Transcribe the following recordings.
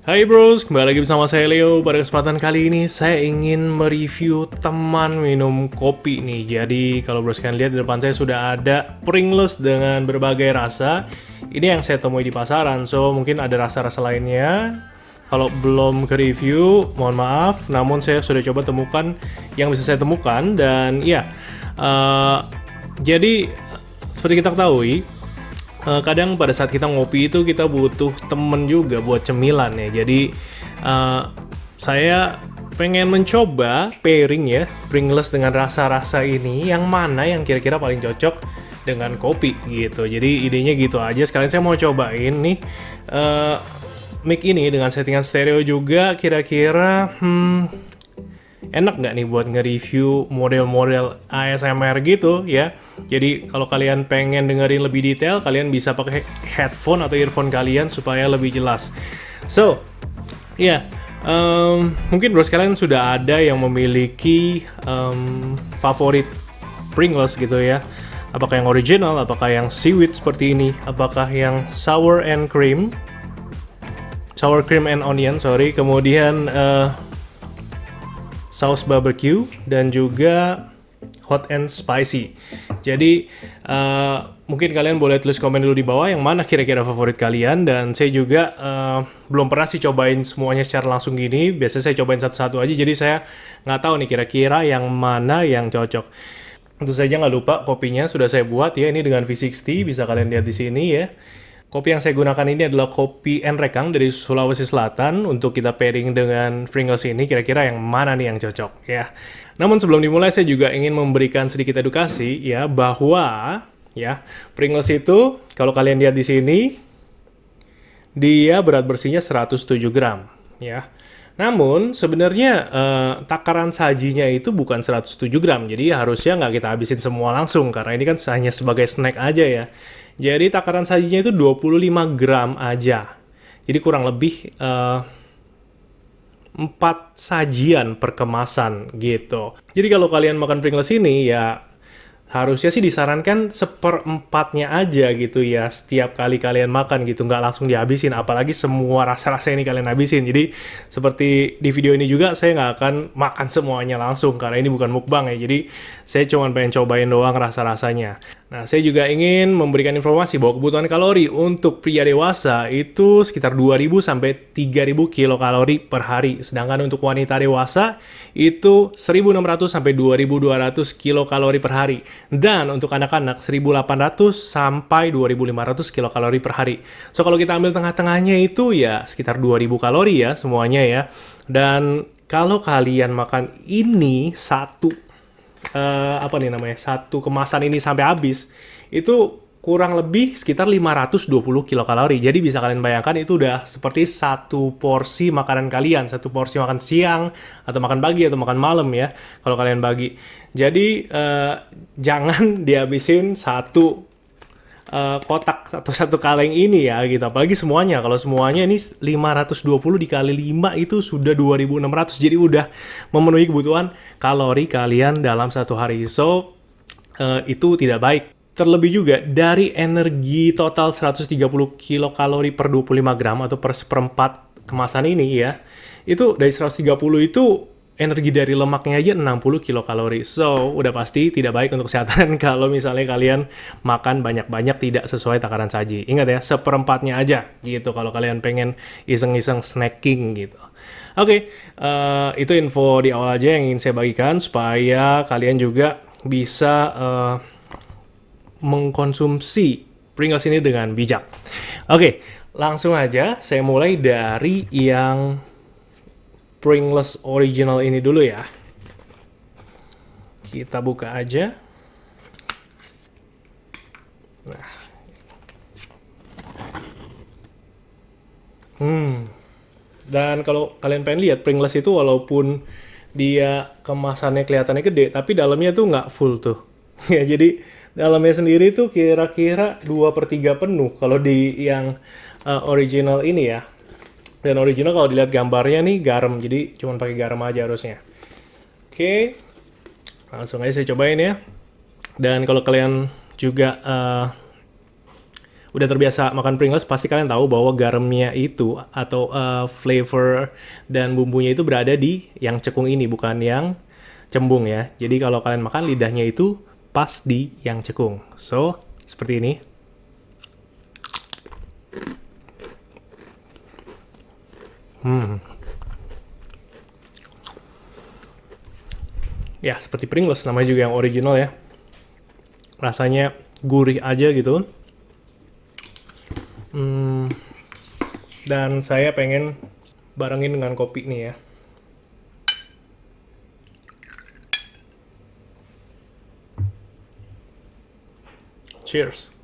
Hai bros, kembali lagi bersama saya Leo. Pada kesempatan kali ini saya ingin mereview teman minum kopi nih. Jadi kalau bros kalian lihat di depan saya sudah ada Pringles dengan berbagai rasa. Ini yang saya temui di pasaran, so mungkin ada rasa-rasa lainnya. Kalau belum ke review, mohon maaf. Namun saya sudah coba temukan yang bisa saya temukan. Dan ya, jadi seperti kita ketahui, kadang pada saat kita ngopi itu kita butuh temen juga buat cemilan ya. Jadi saya pengen mencoba pairing ya Pringles dengan rasa-rasa ini, yang mana yang kira-kira paling cocok dengan kopi gitu. Jadi idenya gitu aja. Sekalian saya mau cobain nih mic ini dengan settingan stereo juga. Kira-kira enak nggak nih buat nge-review model-model ASMR gitu ya. Jadi kalau kalian pengen dengerin lebih detail, kalian bisa pakai headphone atau earphone kalian supaya lebih jelas. So, ya, mungkin bros kalian sudah ada yang memiliki favorit Pringles gitu ya. Apakah yang original, apakah yang seaweed seperti ini, apakah yang sour cream and onion, kemudian saus barbecue, dan juga hot and spicy. Jadi mungkin kalian boleh tulis komen dulu di bawah yang mana kira-kira favorit kalian. Dan saya juga belum pernah sih cobain semuanya secara langsung gini. Biasanya saya cobain satu-satu aja, jadi saya nggak tahu nih kira-kira yang mana yang cocok. Tentu saja nggak lupa kopinya sudah saya buat ya, ini dengan V60, bisa kalian lihat di sini ya. Kopi yang saya gunakan ini adalah kopi Enrekang dari Sulawesi Selatan. Untuk kita pairing dengan Pringles ini, kira-kira yang mana nih yang cocok ya. Namun sebelum dimulai, saya juga ingin memberikan sedikit edukasi ya, bahwa ya Pringles itu kalau kalian lihat di sini, dia berat bersihnya 107 gram ya. Namun sebenarnya takaran sajinya itu bukan 107 gram, jadi harusnya nggak kita habisin semua langsung, karena ini kan hanya sebagai snack aja ya. Jadi takaran sajinya itu 25 gram aja. Jadi kurang lebih 4 sajian per kemasan gitu. Jadi kalau kalian makan Pringles ini ya harusnya sih disarankan 1/4-nya aja gitu ya setiap kali kalian makan gitu, nggak langsung dihabisin, apalagi semua rasa-rasa ini kalian habisin. Jadi seperti di video ini juga saya nggak akan makan semuanya langsung karena ini bukan mukbang ya, jadi saya cuma pengen cobain doang rasa-rasanya. Nah, saya juga ingin memberikan informasi bahwa kebutuhan kalori untuk pria dewasa itu sekitar 2.000 sampai 3.000 kilokalori per hari. Sedangkan untuk wanita dewasa itu 1.600 sampai 2.200 kilokalori per hari. Dan untuk anak-anak 1.800 sampai 2.500 kilokalori per hari. So, kalau kita ambil tengah-tengahnya itu ya sekitar 2.000 kalori ya semuanya ya. Dan kalau kalian makan ini satu kemasan ini sampai habis, itu kurang lebih sekitar 520 kilokalori. Jadi bisa kalian bayangkan itu udah seperti satu porsi makanan kalian, satu porsi makan siang atau makan pagi atau makan malam ya kalau kalian bagi. Jadi jangan dihabisin satu kotak atau satu kaleng ini ya gitu, apalagi semuanya. Kalau semuanya ini 520 dikali 5 itu sudah 2.600, jadi udah memenuhi kebutuhan kalori kalian dalam satu hari. So itu tidak baik. Terlebih juga dari energi total 130 kilokalori per 25 gram atau per seperempat kemasan ini ya, itu dari 130 itu energi dari lemaknya aja 60 kilokalori. So, udah pasti tidak baik untuk kesehatan kalau misalnya kalian makan banyak-banyak tidak sesuai takaran saji. Ingat ya, seperempatnya aja gitu kalau kalian pengen iseng-iseng snacking gitu. Oke, itu info di awal aja yang ingin saya bagikan supaya kalian juga bisa mengkonsumsi Pringles ini dengan bijak. Oke, langsung aja saya mulai dari yang Pringles original ini dulu ya. Kita buka aja. Nah. Dan kalau kalian pengen lihat Pringles itu, walaupun dia kemasannya kelihatannya gede, tapi dalamnya tuh nggak full tuh. Ya, jadi dalamnya sendiri tuh kira-kira 2/3 penuh kalau di yang original ini ya. Dan original kalau dilihat gambarnya nih garam, jadi cuma pakai garam aja harusnya. Oke, langsung aja saya cobain ya. Dan kalau kalian juga udah terbiasa makan Pringles, pasti kalian tahu bahwa garamnya itu atau flavor dan bumbunya itu berada di yang cekung ini, bukan yang cembung ya. Jadi kalau kalian makan, lidahnya itu pas di yang cekung. So, seperti ini. Ya, seperti Pringles, namanya juga yang original ya. Rasanya gurih aja gitu. Dan saya pengen barengin dengan kopi nih ya. Cheers.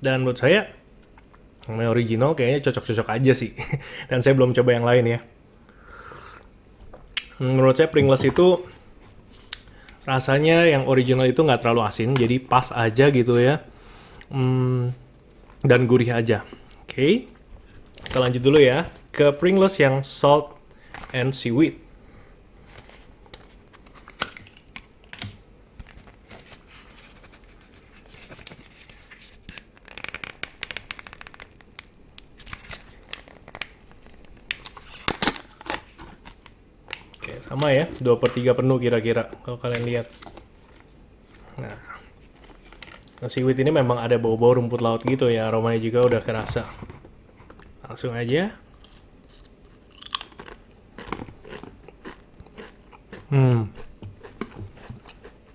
Dan menurut saya namanya original kayaknya cocok-cocok aja sih. Dan saya belum coba yang lain ya. Menurut saya Pringles itu rasanya yang original itu nggak terlalu asin, jadi pas aja gitu ya. Dan gurih aja. Oke, kita lanjut dulu ya ke Pringles yang salt and seaweed. Oke, sama ya, 2/3 penuh kira-kira kalau kalian lihat. Nah, seaweed ini memang ada bau-bau rumput laut gitu ya, aromanya juga udah kerasa. Langsung aja.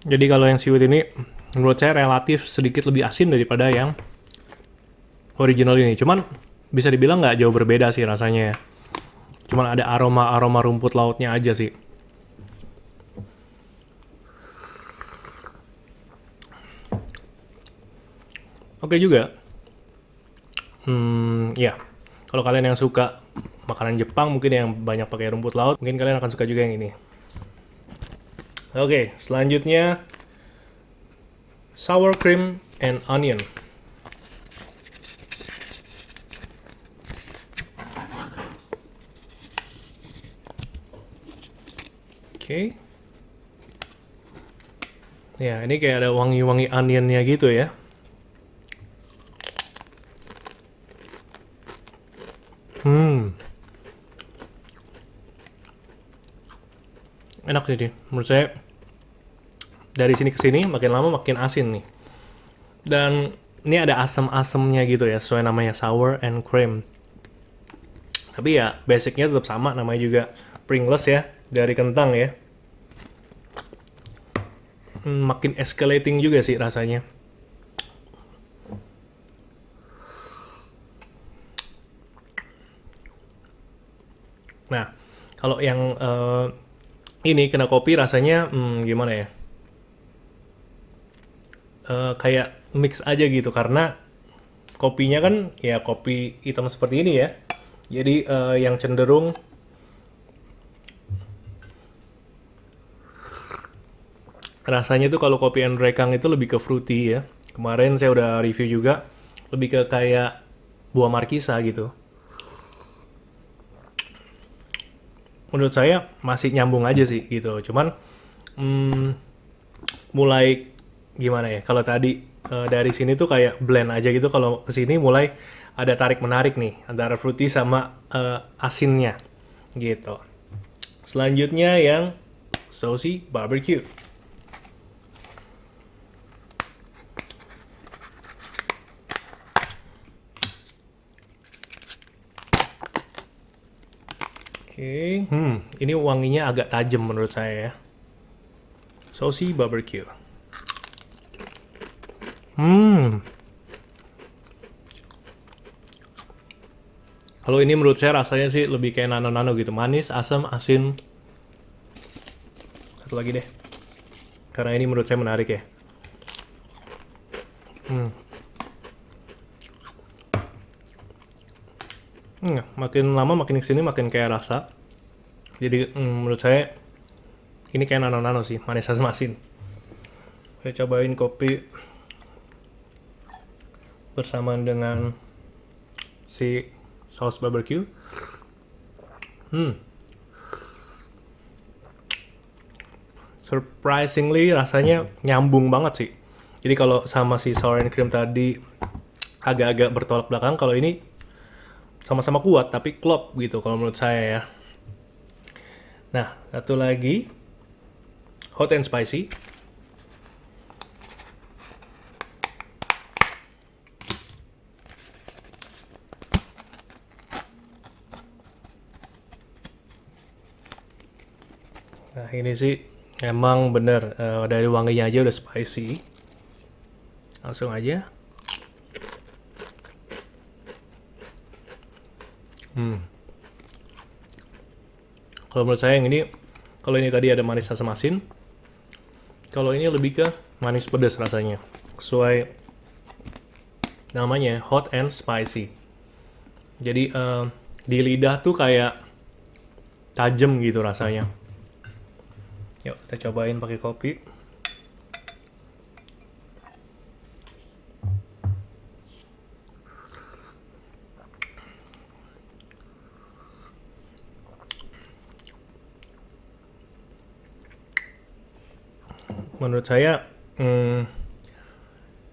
Jadi kalau yang seaweed ini menurut saya relatif sedikit lebih asin daripada yang original ini. Cuman bisa dibilang nggak jauh berbeda sih rasanya ya. Cuman ada aroma-aroma rumput lautnya aja sih. Oke juga. Ya. Kalau kalian yang suka makanan Jepang, mungkin yang banyak pakai rumput laut, mungkin kalian akan suka juga yang ini. Oke, selanjutnya sour cream and onion. Oke. Ya, ini kayak ada wangi-wangi onionnya gitu ya. Enak sih, menurut saya. Dari sini ke sini makin lama makin asin nih. Dan ini ada asam-asamnya gitu ya, sesuai namanya sour and cream. Tapi ya basicnya tetap sama, namanya juga Pringles ya, dari kentang ya. Makin escalating juga sih rasanya. Nah, kalau yang ini kena kopi rasanya gimana ya? Kayak mix aja gitu, karena kopinya kan ya kopi hitam seperti ini ya. Jadi yang cenderung rasanya tuh kalau kopi Enrekang itu lebih ke fruity ya. Kemarin saya udah review juga, lebih ke kayak buah markisa gitu. Menurut saya masih nyambung aja sih gitu. Cuman mulai gimana ya? Kalau tadi dari sini tuh kayak blend aja gitu. Kalau kesini mulai ada tarik menarik nih antara fruity sama asinnya gitu. Selanjutnya yang saucy barbecue. Oke, ini wanginya agak tajam menurut saya ya. Saucy barbecue. Kalau ini menurut saya rasanya sih lebih kayak nano-nano gitu, manis, asam, asin. Satu lagi deh, karena ini menurut saya menarik ya. Makin lama makin kesini makin kayak rasa. Jadi menurut saya ini kayak nano-nano sih, manis asam asin. Saya cobain kopi bersamaan dengan si saus barbecue. surprisingly rasanya nyambung banget sih. Jadi kalau sama si sour and cream tadi agak-agak bertolak belakang, kalau ini sama-sama kuat tapi klop gitu kalau menurut saya ya. Nah, satu lagi hot and spicy. Nah, ini sih emang bener dari wanginya aja udah spicy. Langsung aja. Kalau menurut saya yang ini, kalau ini tadi ada manis asam asin, kalau ini lebih ke manis pedas rasanya. Sesuai namanya, hot and spicy. Jadi di lidah tuh kayak tajam gitu rasanya. Yuk kita cobain pakai kopi. Menurut saya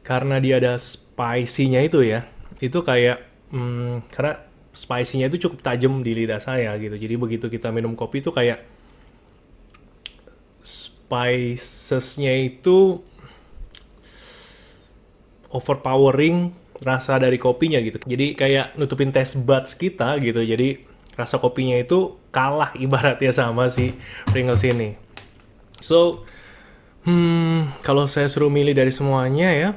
karena dia ada spicy-nya itu ya, itu kayak karena spicy-nya itu cukup tajam di lidah saya gitu. Jadi begitu kita minum kopi itu kayak spices-nya itu overpowering rasa dari kopinya gitu. Jadi kayak nutupin taste buds kita gitu. Jadi rasa kopinya itu kalah ibaratnya sama si Pringles ini. So, kalau saya suruh milih dari semuanya ya,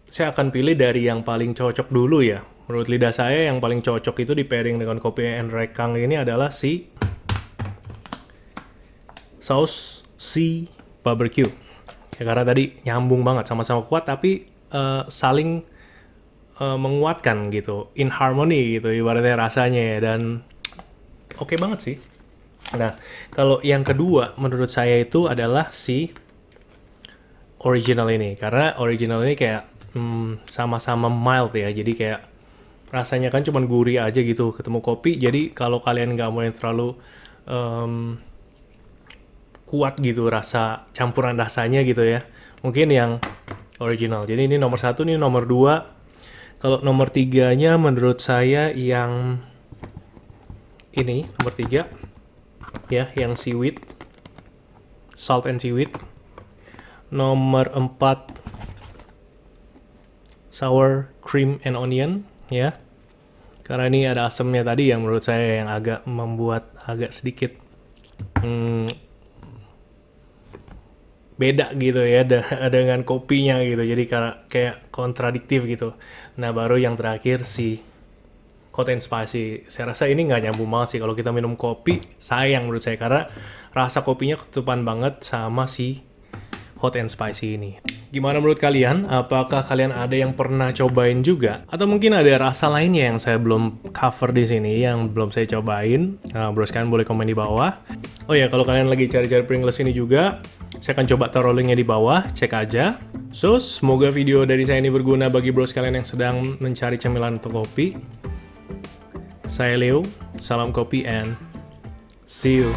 saya akan pilih dari yang paling cocok dulu ya. Menurut lidah saya yang paling cocok itu di pairing dengan kopi and rekang ini adalah si saus si barbecue. Ya karena tadi nyambung banget, sama-sama kuat tapi saling menguatkan gitu, in harmony gitu ibaratnya rasanya ya, dan oke banget sih. Nah, kalau yang kedua menurut saya itu adalah si original ini. Karena original ini kayak sama-sama mild ya. Jadi kayak rasanya kan cuman gurih aja gitu ketemu kopi. Jadi kalau kalian nggak mau yang terlalu kuat gitu rasa campuran rasanya gitu ya, mungkin yang original. Jadi ini nomor 1, ini nomor 2. Kalau nomor 3-nya menurut saya yang ini nomor 3 ya, yang seaweed, salt and seaweed. Nomor 4 sour cream and onion ya, karena ini ada asamnya tadi yang menurut saya yang agak membuat agak sedikit beda gitu ya dengan kopinya gitu, jadi kayak kontradiktif gitu. Nah baru yang terakhir si hot and spicy. Saya rasa ini nggak nyambung banget sih kalau kita minum kopi, sayang menurut saya, karena rasa kopinya ketutupan banget sama si hot and spicy ini. Gimana menurut kalian? Apakah kalian ada yang pernah cobain juga? Atau mungkin ada rasa lainnya yang saya belum cover di sini, yang belum saya cobain? Nah, bros kalian boleh komen di bawah. Oh ya, kalau kalian lagi cari-cari Pringles ini juga, saya akan coba taruh linknya di bawah, cek aja. So, semoga video dari saya ini berguna bagi bros kalian yang sedang mencari cemilan untuk kopi. Saya Leo, salam kopi and see you.